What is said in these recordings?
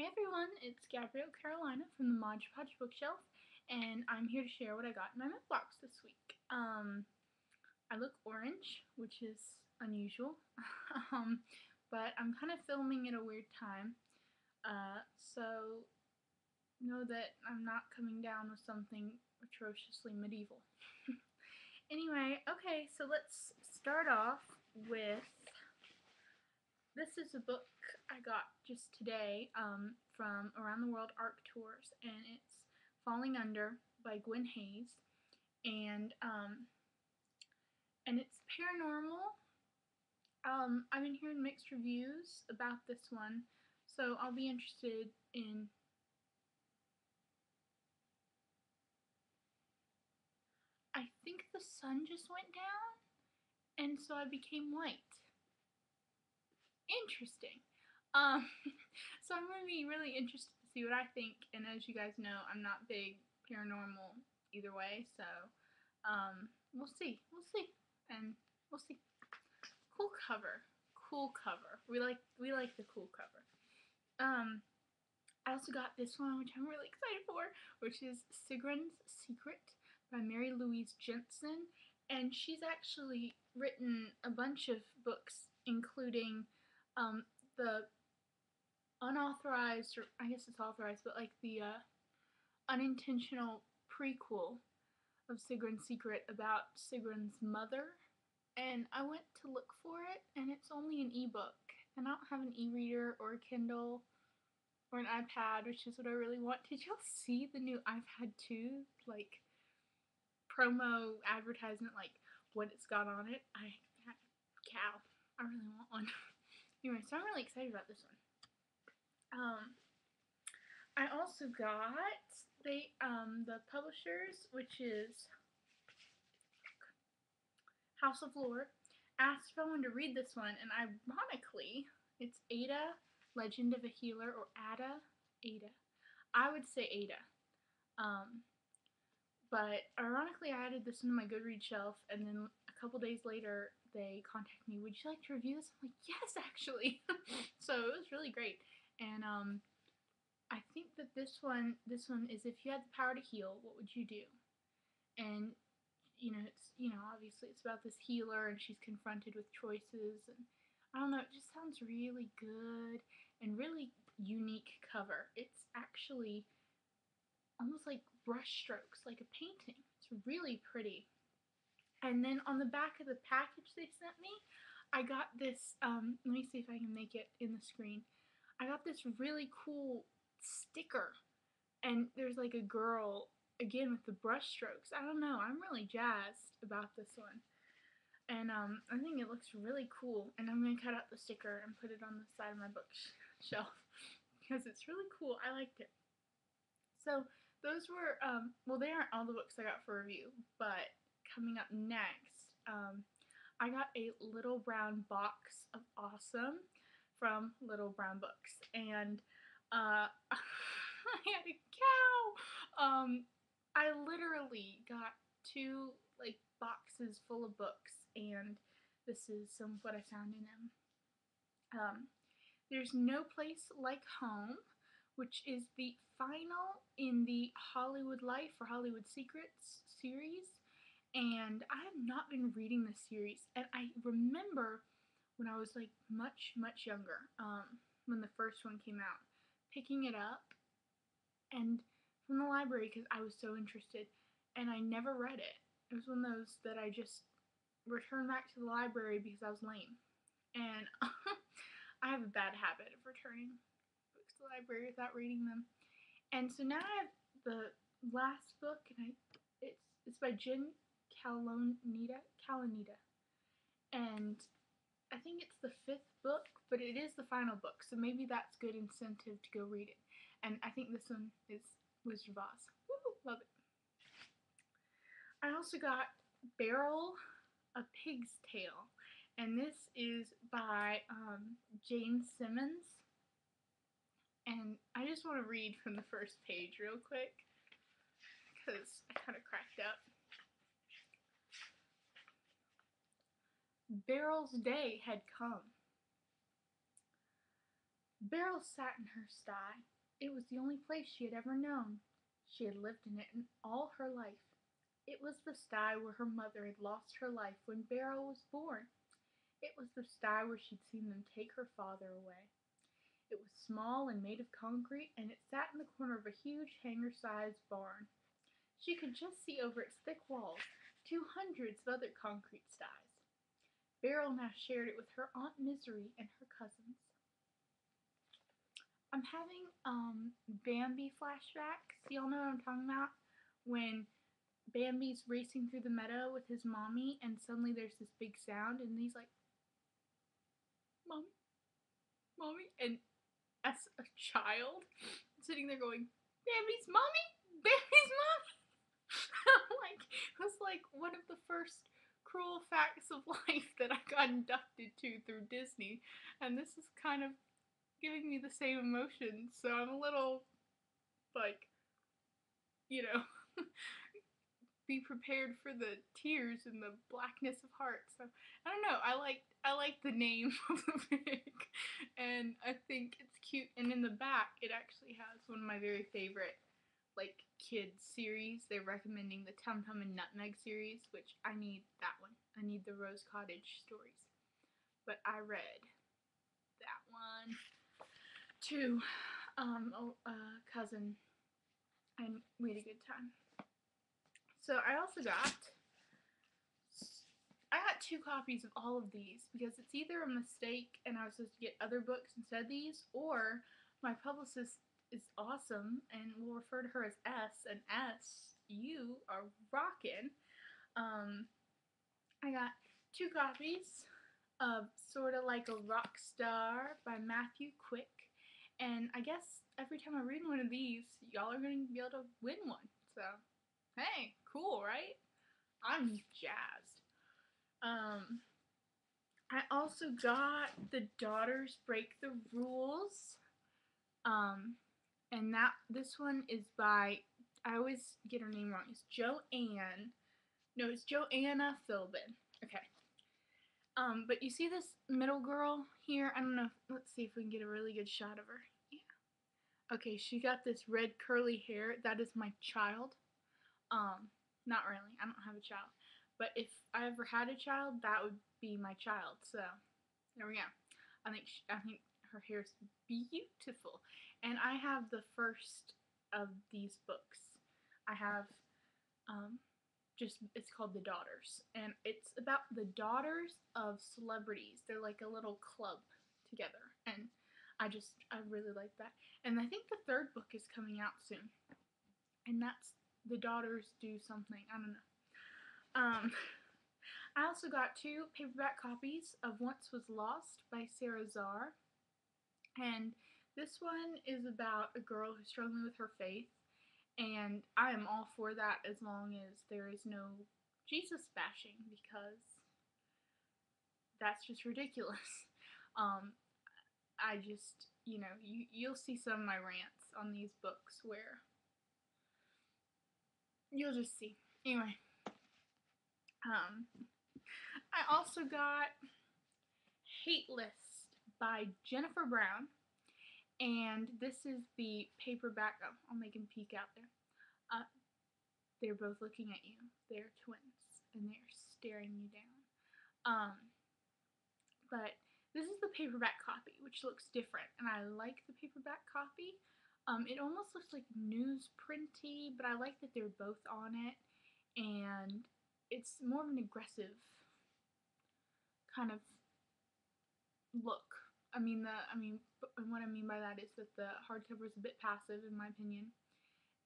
Hey everyone, it's Gabrielle Carolina from the Mod Podge Bookshelf, and I'm here to share what I got in my mailbox this week. I look orange, which is unusual, um, but I'm kind of filming at a weird time, so know that I'm not coming down with something atrociously medieval. Anyway, okay, so let's start off with this is a book I got just today from Around the World Arc Tours, and it's Falling Under by Gwen Hayes, and it's paranormal. I've been hearing mixed reviews about this one, so I'll be interested in. I think the sun just went down, and so I became white. Interesting. Um, so I'm going to be really interested to see what I think, and as you guys know, I'm not big paranormal either way, so we'll see, and we'll see. Cool cover, cool cover. We like the cool cover. I also got this one, which I'm really excited for, which is Sigrun's Secret by Mary Louise Jensen, and she's actually written a bunch of books, including the unauthorized, or I guess it's authorized, but like the unintentional prequel of Sigrun's Secret about Sigrun's mother. And I went to look for it, and it's only an ebook. And I don't have an e-reader or a Kindle or an iPad, which is what I really want. Did y'all see the new iPad 2? Like, promo advertisement, like, what it's got on it? Cow. I really want one. Anyway, so I'm really excited about this one. I also got the publishers, which is House of Lore, asked if I wanted to read this one, and ironically, it's Ada, Legend of a Healer, or Ada. I would say Ada. But ironically, I added this into my Goodreads shelf, and then a couple days later, they contacted me. Would you like to review this? I'm like, yes, actually. So it was really great, and I think that this one is, if you had the power to heal, what would you do? And obviously it's about this healer, and she's confronted with choices, and I don't know, it just sounds really good and really unique cover. It's actually almost like brush strokes, like a painting. It's really pretty. And then on the back of the package they sent me, I got this, let me see if I can make it in the screen. I got this really cool sticker, and there's like a girl, again with the brush strokes. I don't know, I'm really jazzed about this one. And I think it looks really cool, and I'm going to cut out the sticker and put it on the side of my bookshelf because it's really cool. I liked it. So those were, well, they aren't all the books I got for review, but coming up next, I got a Little Brown box of awesome from Little Brown Books, and I had a cow. I literally got two like boxes full of books, and this is some of what I found in them. There's No Place Like Home, which is the final in the Hollywood Life or Hollywood Secrets series, and I have not been reading this series, and I remember when I was like much younger, when the first one came out, picking it up and from the library because I was so interested, and I never read it. It was one of those that I just returned back to the library because I was lame, and I have a bad habit of returning books to the library without reading them. And so now I have the last book, and it's by Jen Kalanita, and I think it's the 5th book, but it is the final book, so maybe that's good incentive to go read it. And I think this one is Wizard of Oz. Woo, love it. I also got Beryl, A Pig's Tale, and this is by Jane Simmons. And I just want to read from the first page real quick because I kind of cracked up. Beryl's day had come. Beryl sat in her sty. It was the only place she had ever known. She had lived in it all her life. It was the sty where her mother had lost her life when Beryl was born. It was the sty where she'd seen them take her father away. It was small and made of concrete, and it sat in the corner of a huge hangar-sized barn. She could just see over its thick walls 200 other concrete sties. Beryl now shared it with her Aunt Misery and her cousins. I'm having Bambi flashbacks. Y'all know what I'm talking about? When Bambi's racing through the meadow with his mommy, and suddenly there's this big sound, and he's like, "Mommy, mommy," and as a child, sitting there going, "Bambi's mommy, Bambi's mommy." Like, it was like one of the first cruel facts of life that I got inducted to through Disney, and this is kind of giving me the same emotions, so I'm a little, like, you know, be prepared for the tears and the blackness of heart. So I don't know. I like the name of the pig, and I think it's cute. And in the back, it actually has one of my very favorite like kids series. They're recommending the Tum Tum and Nutmeg series, which I need that one. I need the Rose Cottage stories, but I read that one to a cousin, and we had a good time. So I also got 2 copies of all of these because it's either a mistake and I was supposed to get other books instead of these, or my publicist is awesome and we'll refer to her as S, and S, you are rockin'. I got 2 copies of Sorta Like a Rock Star by Matthew Quick, and I guess every time I read one of these, y'all are going to be able to win one. So, hey, cool, right? I'm jazzed. I also got The Daughters Break the Rules. And this one is by, I always get her name wrong. It's Joanne. No, it's Joanna Philbin. Okay. But you see this middle girl here? I don't know. Let's see if we can get a really good shot of her. Yeah. Okay, she got this red curly hair. That is my child. Not really. I don't have a child. But if I ever had a child, that would be my child. So, there we go. I think her hair is beautiful. And I have the first of these books. I have, it's called The Daughters. And it's about the daughters of celebrities. They're like a little club together. And I really like that. And I think the 3rd book is coming out soon. And that's The Daughters Do Something. I don't know. I also got 2 paperback copies of Once Was Lost by Sarah Zarr. And this one is about a girl who's struggling with her faith. And I am all for that as long as there is no Jesus bashing, because that's just ridiculous. I just, you'll see some of my rants on these books where you'll just see. Anyway. I also got Hate List by Jennifer Brown, and this is the paperback. Oh, I'll make him peek out there. They're both looking at you. They're twins, and they're staring you down. But this is the paperback copy, which looks different, and I like the paperback copy. It almost looks like newsprinty, but I like that they're both on it, and it's more of an aggressive kind of look. What I mean by that is that the hardcover is a bit passive, in my opinion,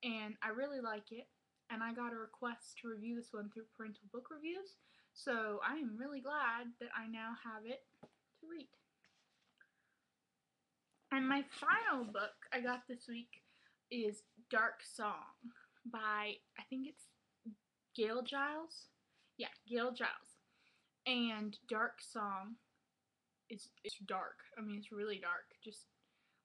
and I really like it. And I got a request to review this one through Parental Book Reviews, so I am really glad that I now have it to read. And my final book I got this week is Dark Song by, I think it's Gail Giles? Yeah, Gail Giles. And Dark Song it's dark. It's really dark. Just,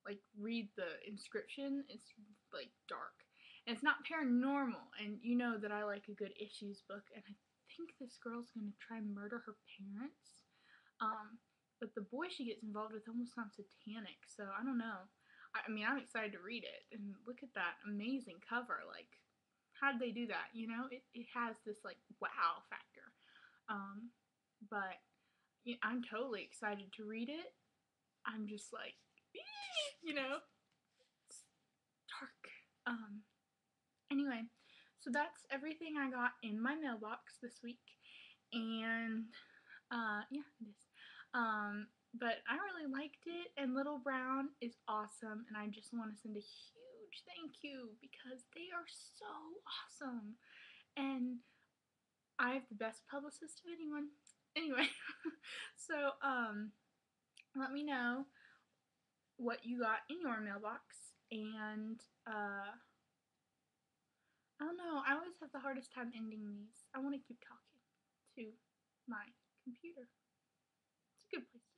like, read the inscription. It's, like, dark. And it's not paranormal, and you know that I like a good issues book, and I think this girl's gonna try and murder her parents. but the boy she gets involved with almost sounds satanic. So I don't know. I mean, I'm excited to read it, and look at that amazing cover. Like, how did they do that? You know, it has this like wow factor. Um, but yeah, I'm totally excited to read it. I'm just like, you know, it's dark. Anyway, so that's everything I got in my mailbox this week, and yeah, it is. But I really liked it, and Little Brown is awesome, and I just want to send a huge thank you because they are so awesome, and I have the best publicist of anyone. Anyway, so let me know what you got in your mailbox, and I don't know. I always have the hardest time ending these. I want to keep talking to my computer. It's a good place.